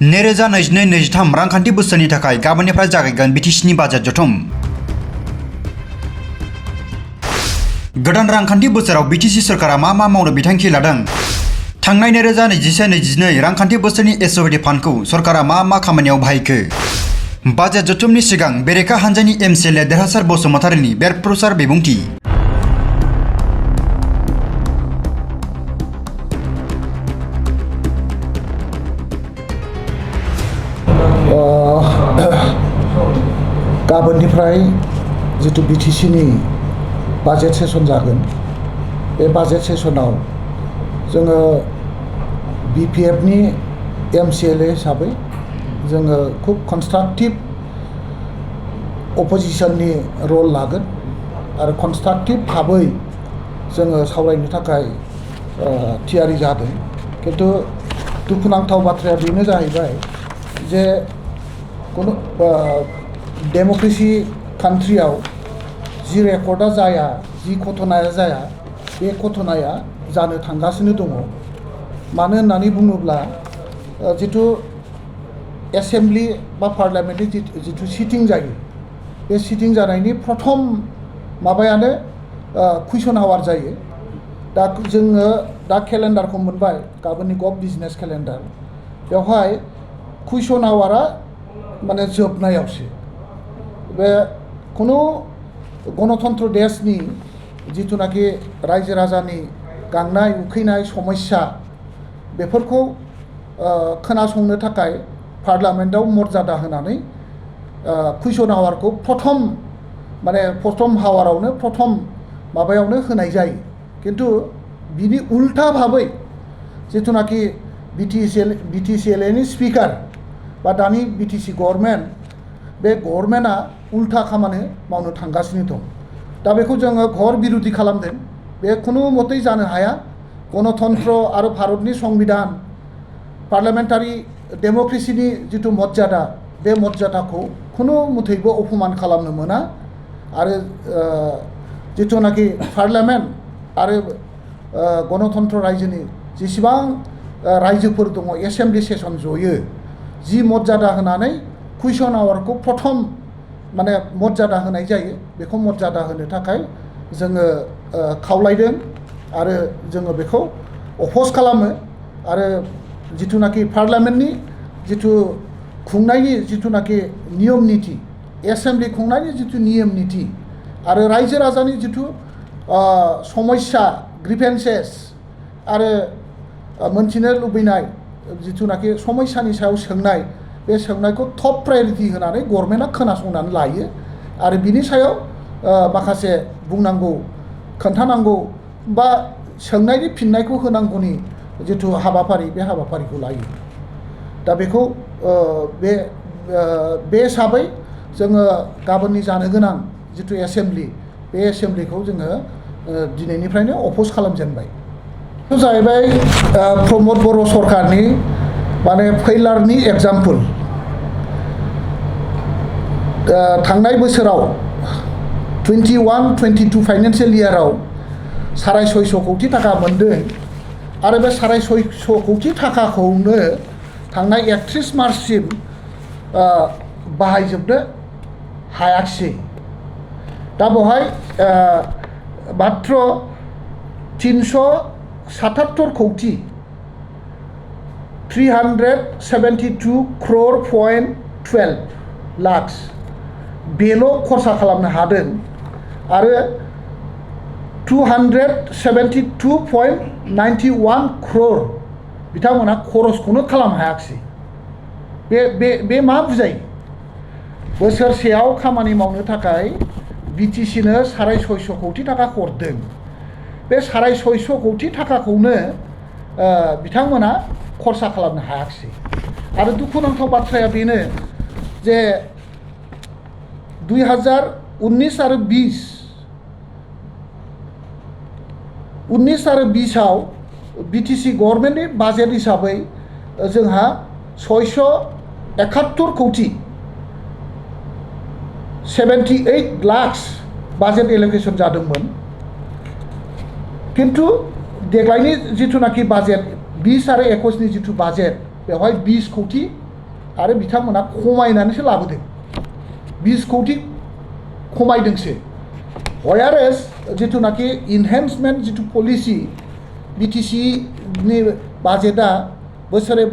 2022-23 रांखान्थि बोसोरनि थाखाय गाबोननिफ्राय जागायगोन बिटिसिनि बाजेट जथुम। गोदान रांखान्थि बोसोराव बिटिसि सरकारा मा मावनो बिथांखि लादों? थांनाय 2021-22 रांखान्थि बोसोरनि एसओडी फान्डखौ सरकारा मा खामानियाव बाहायखो? बाजेट जथुमनि सिगां बेरेखा हान्जानि MCLA देरहासार बसुमतारीनि बेरफ्रुसार बिबुंथि। गाबोननिफ्राय जितु बिटिसिनि बाजेट सेसन जागोन, बे बाजेट सेसनाव जोङो BPFनि MCLA हिसाबै जोङो खुब कन्स्ट्राक्टिभ अपोजिशननि रल लागोन आरो कन्स्ट्राक्टिभ भाबै जोङो सावरायनो थाखाय थियारि जादों। खिन्थु दुखुनांथाव बाथ्राया बेनो जाहैबाय जे कुनु डेमोक्रेसि कान्ट्रियाव जि रेकर्डा जाया, जि घटनाया जाया, बे घटनाया जानो थांगासिनो दङ। मानो होननानै बुङोब्ला जितु एसेम्बलि बा पार्लियामेन्टनि जितु सिटिं जायो, बे सिटिं जानायनि प्रथम माबायानो कुइसन आवार जायो। दा जोङो दा केलेन्डारखौ मोनबाय, गाबोननि गभ बिजनेस केलेन्डार। बेवहाय कुइसन आवारा माने जोबनायावसो। बे कुनु गणतन्त्र देशनि जिथुनाखि रायजो राजानि गांनाय उखैनाय समस्या, बेफोरखौ खोनासंनो थाखाय पार्लियामेन्टआव मर्यादा होनानै कुइसन आवारखौ प्रथम हावारावनो प्रथम माबायावनो होनाय जायो। खिन्थु बिनि उल्था भाबै जिथुनाखि BTCLAनि स्पिकार बा दानि BTC गभर्नमेन्ट, बे गभर्नमेन्टआ उल्था खामानि मावनो थांगासिनो दं। दा बेखौ जोङो घोर बिरोधि खालामदों। बे खुनु मतेই जानो हाया। गणतन्त्र आरो भारतनि संबिधान, पार्लियामेन्टारि डेमोक्रेसिनि जितु मर्यादा, बे मर्यादाखौ खुनु मतेइबो अपमान खालामनो मोना। आरो जिथुनाखि पार्लियामेन्ट आरो गणतन्त्र रायजोनि जेसेबां रायजोफोर दङ, एसेम्बलि सेसन जयो, जि मर्यादा होनानै कुइसन आवारखौ प्रथम माने मर्यादा होनाय जायो, बेखौ मर्यादा होनो थाखाय जोङो खावलायदों आरो जोङो बेखौ अपोज खालामो। आरो जिथुनाखि पार्लियामेन्टनि जितु खुंनायनि जिथुनाखि नियम निति, एसेम्बलि खुंनायनि जितु नियम निति आरो रायजो राजानि जितु समस्या, ग्रिभेन्सेस आरो मोनथिनो लुबैनाय जिथुनाखि समस्यानि सायाव सोंनाय, बे सोंनायखौ टप प्रायरिटि होनानै गभर्नमेन्टआ खोनासंनानै लायो आरो बिनि सायाव माखासे बुंनांगौ, खोन्थानांगौ बा सोंनायनि फिननायखौ होनांगौनि जिथु हाबाफारि, बे हाबाफारिखौ लायो। दा बेखौ बे हिसाबै जोङो गाबोननि जानो गोनां जिथु एसेम्बलि, बे एसेम्बलिखौ जोङो दिनैनिफ्रायनो अपोज खालामजेनबाय। बेयो जाहैबाय प्रमद बर' सरकारनि माने फेइलारनि एग्जाम्पल। थांनाय बोसोराव 21-22 फाइनेन्सियेल इयाराव 650 कौटि थाखा मोनदों आरो बे 650 कौटि थाखाखौनो थांनाय 31 मार्चसिम बाहायजोबनो हायाखिसै। दा बेवहाय मात्र 377 कौटि 372 crore.12 लाख बेल' खरसा खालामनो हादों आरो 272.91 crore बिथांमोना खरसखौनो खालामनो हायाखिसै। बे मा बुजायो? बोसोरसेयाव खामानि मावनो थाखाय BTCनो 650 कौटि थाखा हरदों। बे 650 कौटि थाखाखौनो बिथांमोना खरसा खालामनो हायाखिसै। आरो दुखुनांथाव बाथ्राया बेनो जे 2019 आरो 20आव BTC गभर्नमेन्टनि बाजेट हिसाबै जोंहा 671 कौटि 78 लाख बाजेट एल'केसन जादोंमोन। किन्तु देग्लायनि जिथुनाखि बाजेट 20 आरो 21 नि जिथु बाजेट, बेवहाय 20 कौटि आरो बिथांमोना खमायनानैसो लाबोदों 20 कोटी खमायदोंसो व्हेयारएस जिथुनाखि इनहेन्समेन्ट जिथु पलिसि बिटिसि नि बाजेटआ बोसोरे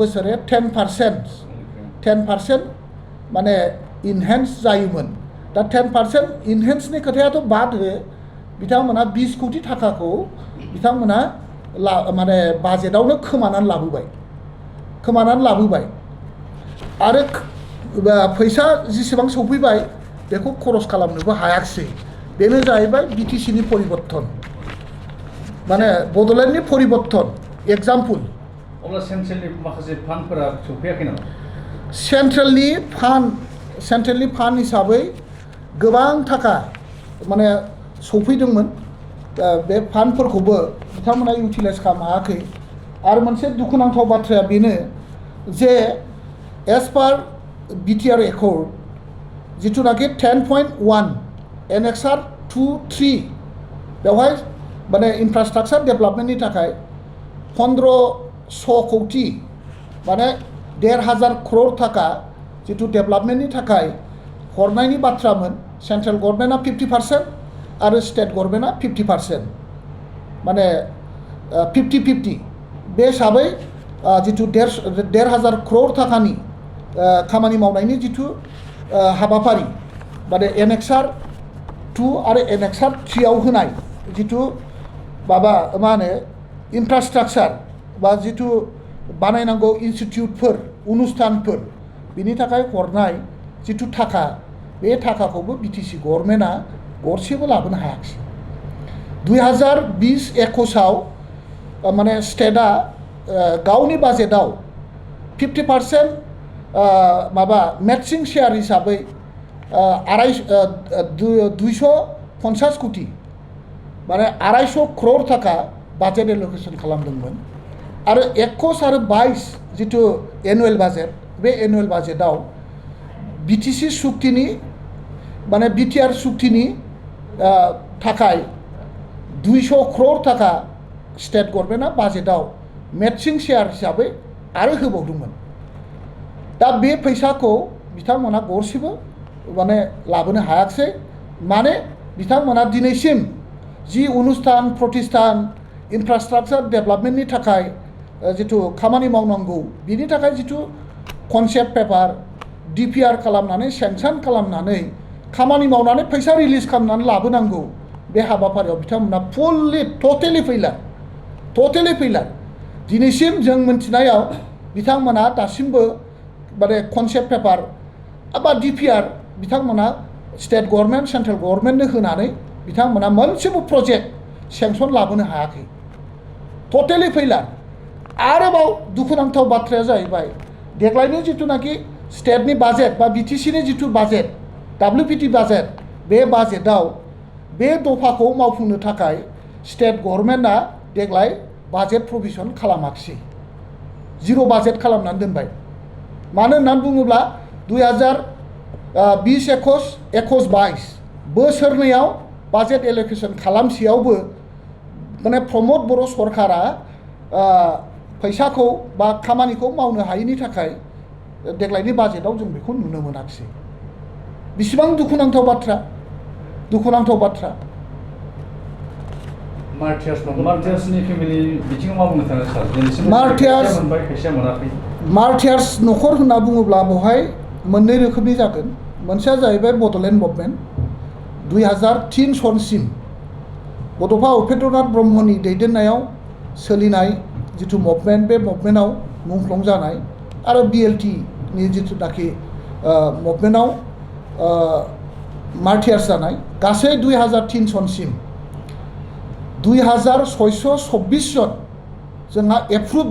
10% माने इनहेन्स जायोमोन दा 10% इनहेन्सनि खोथायाथ' बाद हो बिथांमोना 20 कोटी थाखाखौ बिथांमोना माने बाजेटआवनो खोमानानै लाबोबाय आरो फैसा जेसेबां सौफैबाय बेखौ खरस खालामनोबो हायाखिसै बेनो जाहैबाय बिटिसिनि परिबर्तन माने बड'लेण्डनि परिबर्तन एग्जाम्पल अब्ला सेन्ट्रेलनि माखासे फान्डफोरा सौफैयाखै नामा सेन्ट्रेलनि फान्ड हिसाबै गोबां थाखा माने सौफैदोंमोन बे फान्डफोरखौबो बिथांमोना इउटिलाइज खालामनो हायाखै आरो मोनसे दुखुनांथाव बाथ्राया बेनो जे एज पार बिटिआर एकर्ड जिथुनाखि 10.1 एनेक्सार 2-3 बेवहाय माने इनफ्रास्ट्राक्चार डेभेलपमेन्टनि थाखाय 1500 कोटी माने 1500 करोड़ थाखा जिथु डेभेलपमेन्टनि थाखाय हरनायनि बाथ्रामोन सेन्ट्रेल गभर्नमेन्टआ 50% आरो स्टेट गभर्नमेन्टआ 50% माने 50-50 बे हिसाबै जिथु 1500 करोड़ थाखानि खामानि मावनायनि जिथु हाबाफारि माने एनेक्सार 2 आरो एनेक्सार 3 आव होनाय जिथु माबा मा होनो इनफ्रास्ट्राक्चार बा जिथु बानायनांगौ इनस्टिट्यूटफोर अनुष्ठानफोर बिनि थाखाय हरनाय जिथु थाखा बे थाखाखौबो बिटिसि गभर्नमेन्टआ गरसेबो लाबोनो हायाखिसै 2020-21 आव माने स्टेटआ गावनि बाजेटआव 50% माबा मैचिंग शेयर हिसाबै 250 कोटी माने 250 करोड़ थाखा बाजेट एलोकेशन खालामदोंमोन आरो 21 आरो 22 जिथु एनुवेल बाजेट बे एनुवेल बाजेटआव बिटिसि सुक्तिनि माने बिटिआर सुक्तिनि थाखाय 200 करोड़ थाखा स्टेट गभर्नमेन्टआ बाजेटआव मैचिंग शेयर हिसाबै आरो होबावदोंमोन दा बे फैसाखौ बिथांमोना गरसेबो माने लाबोनो हायाखिसै माने बिथांमोना दिनैसिम जि अनुष्ठान प्रतिष्ठान इनफ्रास्ट्राक्चार डेभेलपमेन्टनि थाखाय जिथु खामानि मावनांगौ बिनि थाखाय जिथु कनसेप्ट पेपार डिपिआर खालामनानै सेंसन खालामनानै खामानि मावनानै फैसा रिलिज खालामनानै लाबोनांगौ बे हाबाफारियाव बिथांमोना फुल्लि टटेलि फैला दिनैसिम जों मिन्थिनायाव बिथांमोना दासिमबो माने कनसेप्ट पेपार बा डिपिआर बिथांमोना स्टेट गभर्नमेन्ट सेन्ट्रेल गभर्नमेन्टनो होनानै बिथांमोना मोनसेबो प्रजेक्ट सेंसन लाबोनो हायाखै टटेलि फैला आरोबाव दुखुनांथाव बाथ्राया जाहैबाय देग्लायनि जिथुनाखि स्टेटनि बाजेट बा बिटिसिनि जिथु बाजेट WPT बाजेट बे बाजेटआव बे दफाखौ मावफुंनो थाखाय स्टेट गभर्नमेन्टआ देग्लाय बाजेट प्रभिजन खालामाखिसै जिर' बाजेट खालामनानै दोनबाय मानो होननानै बुङोब्ला 2020-21 बोसोरनैयाव बाजेट एलोकेशन खालामसेयावबो माने प्रमोद बर' सरकारा फैसाखौ बा खामानिखौ मावनो हायैनि थाखाय देग्लायनि बाजेटआव जों बेखौ नुनो मोनाखिसै बिसिबां दुखुनांथाव बाथ्रा मार्टियार्सनि फेमिलि बिथिङाव मा बुंनो सानो सार दिनैसिम मोनबाय फैसा मोनाखै मार्टियार्स न'खर होनना बुङोब्ला बेवहाय मोननै रोखोमनि जागोन मोनसेया जाहैबाय बड'लेण्ड मुभमेन्ट 2003 सनसिम बड'फा उपेन्द्रनाथ ब्रह्मनि दैदेननायाव सोलिनाय जिथु मुभमेन्ट बे मुभमेन्टआव मुंख्लं जानाय आरो BLT-नि जिथुनाखि मुभमेन्टआव मार्टियार्स जानाय गासै 2003 सनसिम 2624 जन जोंहा एप्रुभ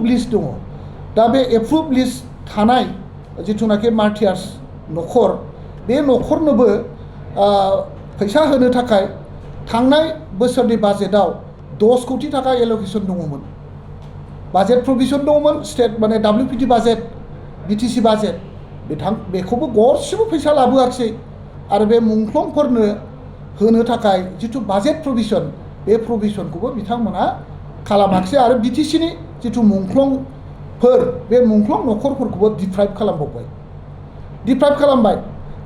लिस्ट दङ दा बे एप्रुभ लिस्ट थानाय जिथुनाखि मार्टियार्स न'खर बे न'खरनोबो फैसा होनो थाखाय थांनाय बोसोरनि बाजेटआव 10 कोटी थाखा एलोकेशन दङमोन बाजेट प्रभिजन दङमोन स्टेट माने WPT बाजेट बिटिसि बाजेट बेखौबो गरसेबो फैसा लाबोआखिसै आरो बे मुंख्लंफोरनो होनो थाखाय जिथु बाजेट प्रभिजन बे प्रभिजनखौबो बिथांमोना खालामाखिसै आरो बिटिसिनि जिथु मुंख्लं बे मुंख्लं न'खरफोरखौबो डिप्राइभ खालामबावबाय डिप्राइभ खालामबाय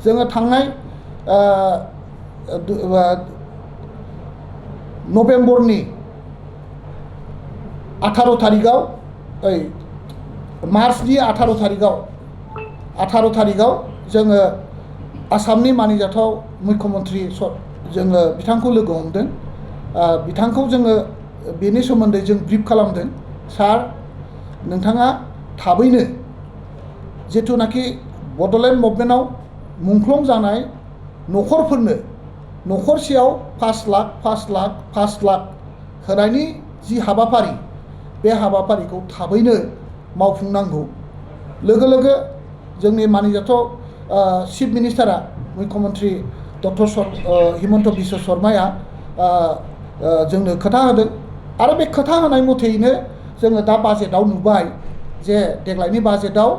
जोङो थांनाय नभेम्बरनि 18 तारिखआव मार्चनि 18 तारिखआव जोङो आसामनि मानिजाथाव मुख्यमन्त्रि जोङो बिथांखौ लोगो हमदों बिथांखौ जोङो बेनि सोमोन्दै जों ब्रिफ खालामदों सार नोंथाङा थाबैनो जिथुनाखि बड'लेण्ड मुभमेन्टआव मुंख्लं जानाय न'खरफोरनो न'खरसेयाव 5 लाख होनायनि जि हाबाफारि बे हाबाफारिखौ थाबैनो मावफुंनांगौ लोगो लोगो जोंनि मानिजाथाव चिफ मिनिस्टारा मुख्यमन्त्रि डक्टर हिमन्त बिश्व शर्माया जोंनो खोथा होदों आरो बे खोथा होनाय मथेयैनो जोङो दा बाजेटआव नुबाय जे देग्लायनि बाजेटआव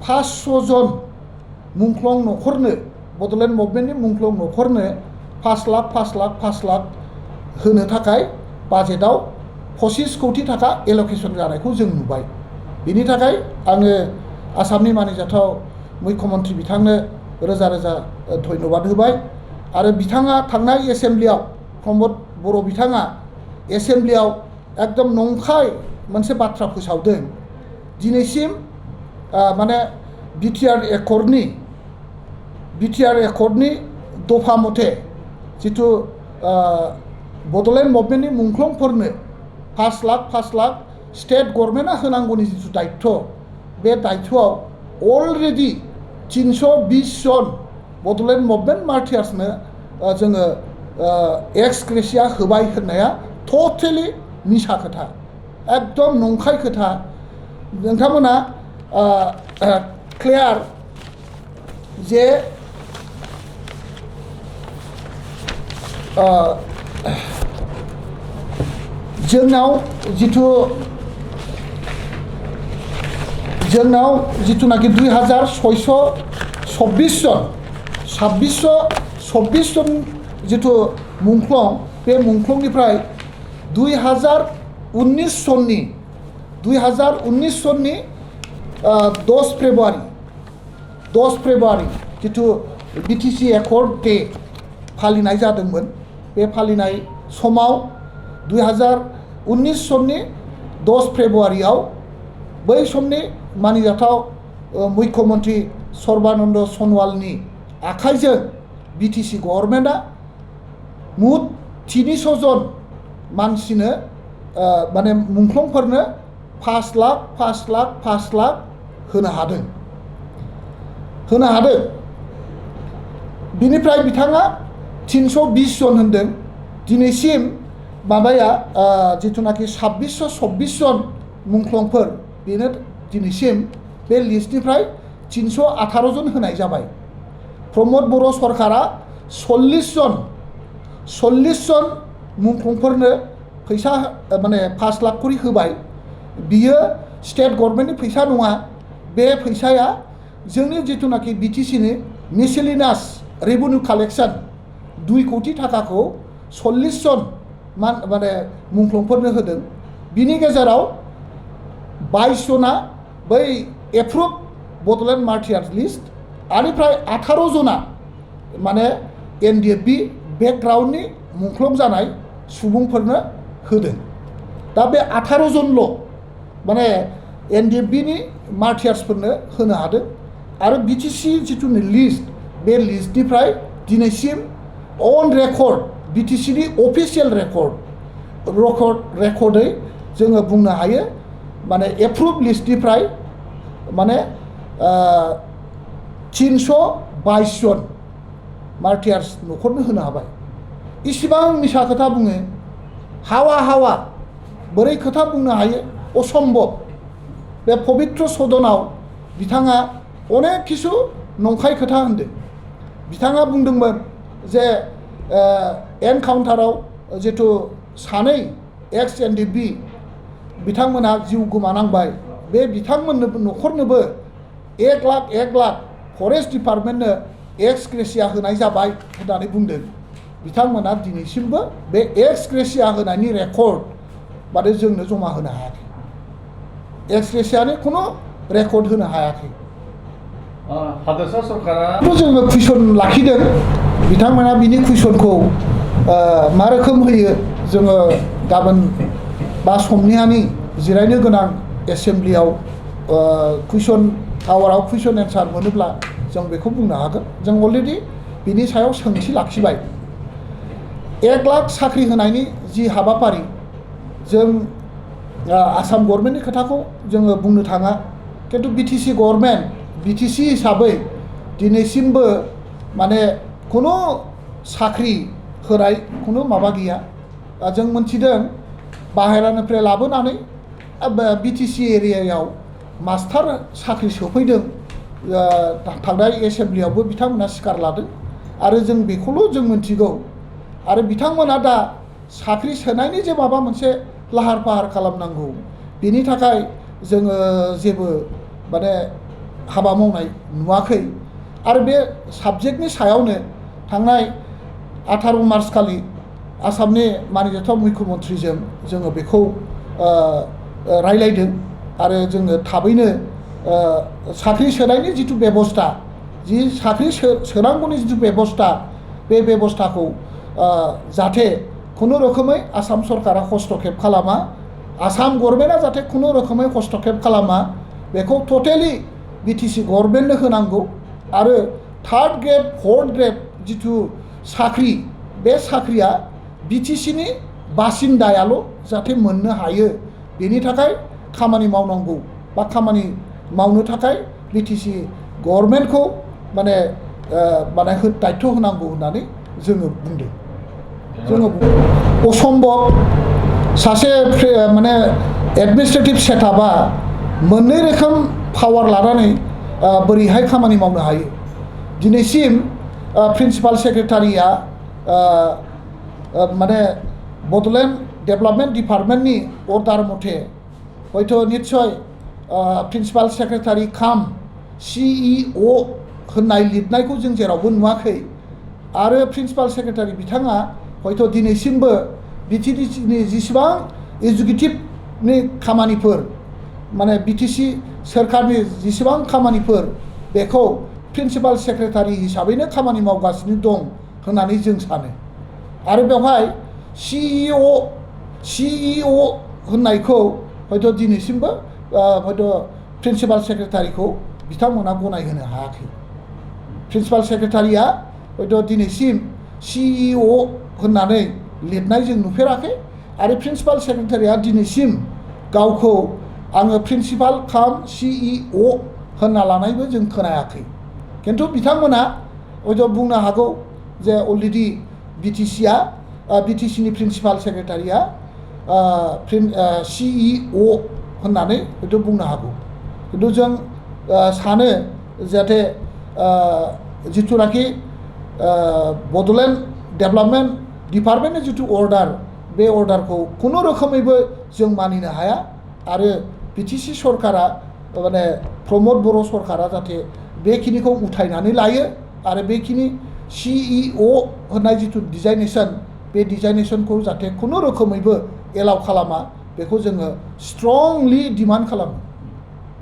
500 जन मुंख्लं न'खरनो बड'लेण्ड मुभमेन्टनि मुंख्लं न'खरनो 5 लाख होनो थाखाय बाजेटआव 25 कोटी थाखा एल'केसन जानायखौ जों नुबाय बिनि थाखाय आङो आसामनि मानिजाथाव मुख्यमन्त्रि बिथांनो रोजा रोजा धन्यबाद होबाय आरो बिथाङा थांनाय एसेम्ब्लियाव प्रमद बर' बिथाङा एसेम्ब्लियाव एकदम नंखाय मोनसे बाथ्रा फोसावदों दिनैसिम माने बिटिआर एकर्डनि दफा मथे जिथु बड'लेण्ड मुभमेन्टनि मुंख्लंफोरनो 5 लाख स्टेट गभर्नमेन्टआ होनांगौनि जिथु दायित्व बे दायित्वआव अलरेडि 320 जन बड'लेण्ड मुभमेन्ट मार्टियार्सनो जोङो एक्स ग्रेसिया होबाय होननाया टटेलि मिसा खोथा एकदम नंखाय खोथा नोंथांमोना क्लियार जे जोंनाव जिथुनाखि 2624 जन जिथु मुंख्लं बे मुंख्लंनिफ्राय 2019 सननि 10 फेब्रुवारि जिथु बिटिसि एकर्ड डे फालिनाय जादोंमोन बे फालिनाय समाव 2019 सननि 10 फेब्रुवारियाव बै समनि मानिजाथाव मुख्यमन्त्रि सर्बानन्द सन'वालनि आखाइजों बिटिसि गभर्नमेन्टआ मुथ 300 जन मानसिनो माने मुंख्लंफोरनो 5 लाख होनो हादों बिनिफ्राय बिथाङा 320 जन होनदों दिनैसिम माबाया जिथुनाखि 2624 जन मुंख्लंफोर बेनो दिनैसिम बे लिस्टनिफ्राय 318 जन होनाय जाबाय प्रमद बर' सरकारा 40 जन मुंख्लंफोरनो फैसा माने 5 लाख करि होबाय बियो स्टेट गभर्नमेन्टनि फैसा नङा बे फैसाया जोंनि जिथुनाखि बिटिसिनि मिसेलिनास रेभिनिउ कालेक्शन 2 कोटी थाखाखौ 40 जन माने मुंख्लंफोरनो होदों बिनि गेजेराव 22 जना बै एप्रुभ बड'लेण्ड मार्टियार्स लिस्ट आनिफ्राय 18 जना माने एनडिएफबि बेकग्राउन्डनि मुंख्लं जानाय सुबुंफोरनो होदों दा बे 18 जनल' माने एनडिएफबिनि मार्टियार्सफोरनो होनो हादों आरो बिटिसि जिथुनि लिस्ट बे लिस्टनिफ्राय दिनैसिम अन रेकर्ड बिटिसिनि अफिसियेल रेकर्डै जोङो बुंनो हायो माने एप्रुभ लिस्टनिफ्राय माने 322 जन मार्टियार्स न'खरनो होनो हाबाय इसिबां मिसा खोथा बुङो हावा बोरै खोथा बुंनो हायो असम्भब बे पबित्र सदनाव बिथाङा अनेक किसु नंखाय खोथा होनदों बिथाङा बुंदोंमोन जे एनकाउन्टाराव जिथु सानै एक्स एनडिएफबि बिथांमोनहा जिउ गोमानांबाय बे बिथांमोननो न'खरनोबो 1 लाख फरेस्ट डिपार्टमेन्टनो एक्स ग्रेसिया होनाय जाबाय होननानै बुंदों बिथांमोना दिनैसिमबो बे एक्स ग्रेसिया होनायनि रेकर्ड माने जोंनो जमा होनो हायाखै एक्स ग्रेसियानि खुनु रेकर्ड होनो हायाखै हादोरसा सरकारा जोङो कुइसन लाखिदों बिथांमोना बिनि कुइसनखौ मा रोखोम होयो जोङो गाबोन बा समनिहानि जिरायनो गोनां एसेम्ब्लियाव कुइसन आवाराव कुइसन एन्सार मोनोब्ला जों बेखौ बुंनो हागोन जों अलरेडि बिनि सायाव सोंथि लाखिबाय 1 लाख साख्रि होनायनि जि हाबाफारि जों आसाम गभर्नमेन्टनि खोथाखौ जोङो बुंनो थाङा खिन्थु बिटिसि गभर्नमेन्ट बिटिसि हिसाबै दिनैसिमबो माने खुनु साख्रि होनाय खुनु माबा गैया जों मोनथिदों बाहेरानिफ्राय लाबोनानै बिटिसि एरियायाव मास्टार साख्रि सोफैदों थांनाय एसेम्ब्लियावबो बिथांमोना सिकार लादों आरो जों बेखौल' जों मोनथिगौ आरो बिथांमोना दा साख्रि सोनायनि जे माबा मोनसे लाहार फाहार खालामनांगौ बेनि थाखाय जोङो जेबो माने हाबा मावनाय नुवाखै आरो बे साबजेक्टनि सायावनो थांनाय 18 मार्च खालि आसामनि मानजाथाव मुख्यमन्त्रिजों जोङो बेखौ रायलायदों आरो जोङो थाबैनो साख्रि सोनायनि जिथु बेबस्था जि साख्रि सोनांगौनि जिथु बेबस्था बे बेबस्थाखौ जाहाथे खुनु रोखोमै आसाम सरकारा हस्तक्षेप खालामा आसाम गभर्नमेन्टआ जाहाथे खुनु रोखोमै हस्तक्षेप खालामा बेखौ टटेलि बिटिसि गभर्नमेन्टनो होनांगौ आरो 3rd ग्रेड 4th ग्रेड जिथु साख्रि बे साख्रिया बिटिसिनि बासिन्दायाल' जाहाथे मोननो हायो बेनि थाखाय खामानि मावनांगौ बा खामानि मावनो थाखाय बिटिसि गभर्नमेन्टखौ माने दायित्व होनांगौ होननानै जोङो बुंदों जोङो असम्भब सासे माने एडमिनिस्ट्रेटिभ सेटआपआ मोननै रोखोम पावार लानानै बोरैहाय खामानि मावनो हायो दिनैसिम प्रिन्सिपाल सेक्रेटारिया माने बड'लेण्ड डेभेलपमेन्ट डिपार्टमेन्टनि अर्डार मथे हयथ' निस्सय प्रिन्सिपाल सेक्रेटारि काम सिइअ होननाय लिरनायखौ जों जेरावबो नुवाखै आरो प्रिन्सिपाल सेक्रेटारि बिथाङा हयथ' दिनैसिमबो बिटिसिनि जेसेबां एजुकेटिभनि खामानिफोर माने बिटिसि सोरखारनि जेसेबां खामानिफोर बेखौ प्रिन्सिपाल सेक्रेटारि हिसाबैनो खामानि मावगासिनो दं होननानै जों सानो आरो बेवहाय सिइअ होननायखौ हयथ' दिनैसिमबो हयथ' प्रिन्सिपाल सेक्रेटारिखौ बिथांमोना गनायहोनो हायाखै प्रिन्सिपाल सेक्रेटारिया हयथ' दिनैसिम सिइअ होननानै लिरनाय जों नुफेराखै आरो प्रिन्सिपाल सेक्रेटारिया दिनैसिम गावखौ आङो प्रिन्सिपाल काम सिइअ होनना लानायबो जों खोनायाखै खिन्थु बिथांमोना हयथ' बुंनो हागौ जे अलरेडि बिटिसिनि प्रिन्सिपाल सेक्रेटारिया सिइअ होननानै हयथ' बुंनो हागौ खिन्थु जों सानो जाहाथे जिथुनाखि बड'लेण्ड डेभेलपमेन्ट डिपार्टमेन्टनि जिथु अर्डार बे अर्डारखौ खुनु रोखोमैबो जों मानिनो हाया आरो बिटिसि सरकारा माने प्रमद बर' सरकारा जाहाथे बेखिनिखौ उथायनानै लायो आरो बेखिनि सिइअ होननाय जिथु डिजाइनेसन बे डिजाइनेसनखौ जाहाथे खुनु रोखोमैबो एलाउ खालामा बेखौ जोङो स्ट्रंलि डिमान्ड खालामो